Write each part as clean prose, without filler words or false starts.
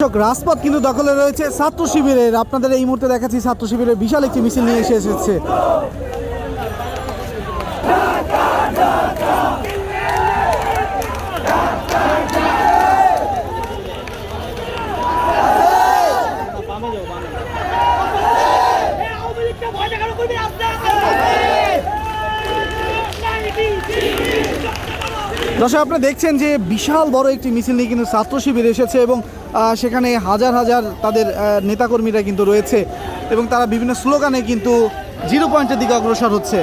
রাজপথ কিন্তু দখলে রয়েছে ছাত্র শিবিরের। আপনাদের এই মুহূর্তে দেখাচ্ছি ছাত্র শিবিরের বিশাল একটি মিছিল নিয়ে এসেছে। দর্শক, আপনারা দেখছেন যে বিশাল বড় একটি মিছিল নিয়ে কিন্তু ছাত্র শিবির এসেছে এবং সেখানে হাজার হাজার তাদের নেতাকর্মীরা কিন্তু রয়েছে এবং তারা বিভিন্ন স্লোগানে কিন্তু জিরো পয়েন্টের দিকে অগ্রসর হচ্ছে।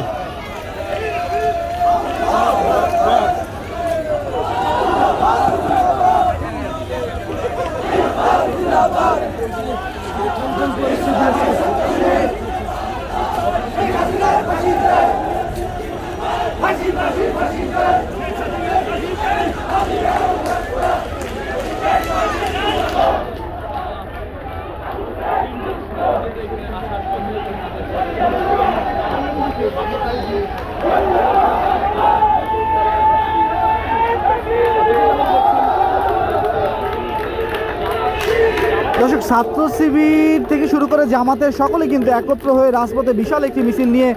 দর্শক, ছাত্র শিবির থেকে শুরু করে জামাতের সকলে কিন্তু একত্র হয়ে রাজপথে বিশাল একটি মিছিল নিয়ে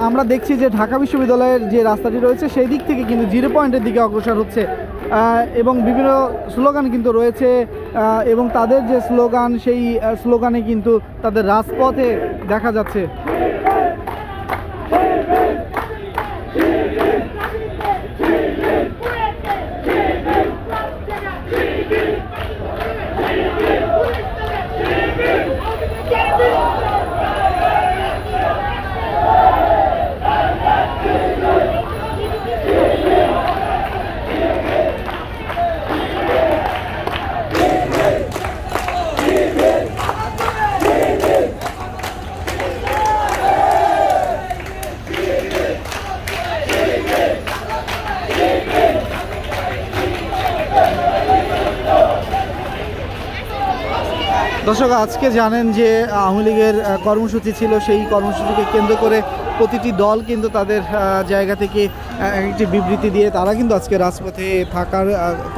আমরা দেখছি যে ঢাকা বিশ্ববিদ্যালয়ের যে রাস্তাটি রয়েছে সেই দিক থেকে কিন্তু জিরো পয়েন্টের দিকে অগ্রসর হচ্ছে এবং বিভিন্ন স্লোগান কিন্তু রয়েছে এবং তাদের যে স্লোগান সেই স্লোগানে কিন্তু তাদের রাজপথে দেখা যাচ্ছে। দর্শক, আজকে জানেন যে আওয়ামী লীগের কর্মসূচি ছিল, সেই কর্মসূচিকে কেন্দ্র করে প্রতিটি দল কিন্তু তাদের জায়গা থেকে একটি বিবৃতি দিয়ে তারা কিন্তু আজকে রাজপথে থাকার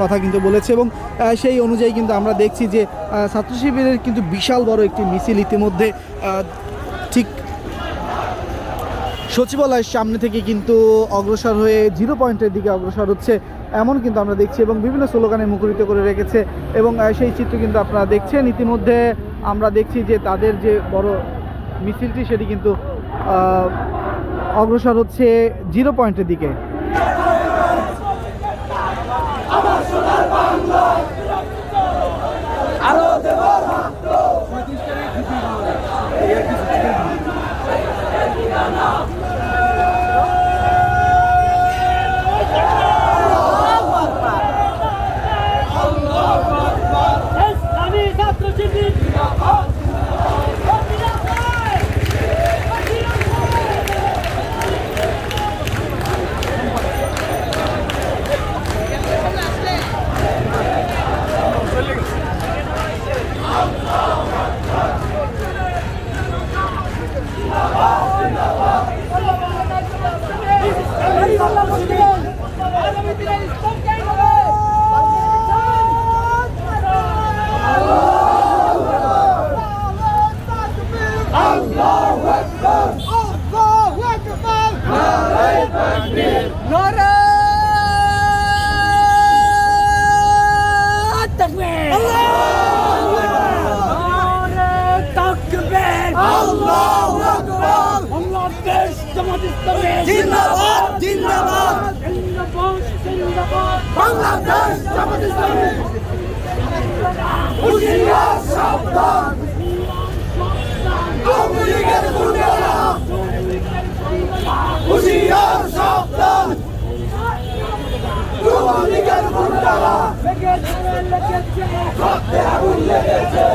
কথা কিন্তু বলেছে এবং সেই অনুযায়ী কিন্তু আমরা দেখছি যে ছাত্র শিবিরের কিন্তু বিশাল বড় একটি মিছিল ইতিমধ্যে ঠিক সচিবালয়ের সামনে থেকে কিন্তু অগ্রসর হয়ে জিরো পয়েন্টের দিকে অগ্রসর হচ্ছে এমন কিন্তু আমরা দেখছি এবং বিভিন্ন স্লোগানে মুখরিত করে রেখেছে এবং সেই চিত্র কিন্তু আপনারা দেখছেন। ইতিমধ্যে আমরা দেখছি যে তাদের যে বড় মিছিলটি সেটি কিন্তু অগ্রসর হচ্ছে জিরো পয়েন্টের দিকে। জিন্দাবাদ জিন্দাবাদ জিন্দাবাদ বাংলাদেশ জামাত ইসলামী হুঁশিয়ার সাবধান আওয়ামী লীগের গুন্ডারা হুঁশিয়ার সাবধান আওয়ামী লীগের গুন্ডারা রক্তে আগুন লেগেছে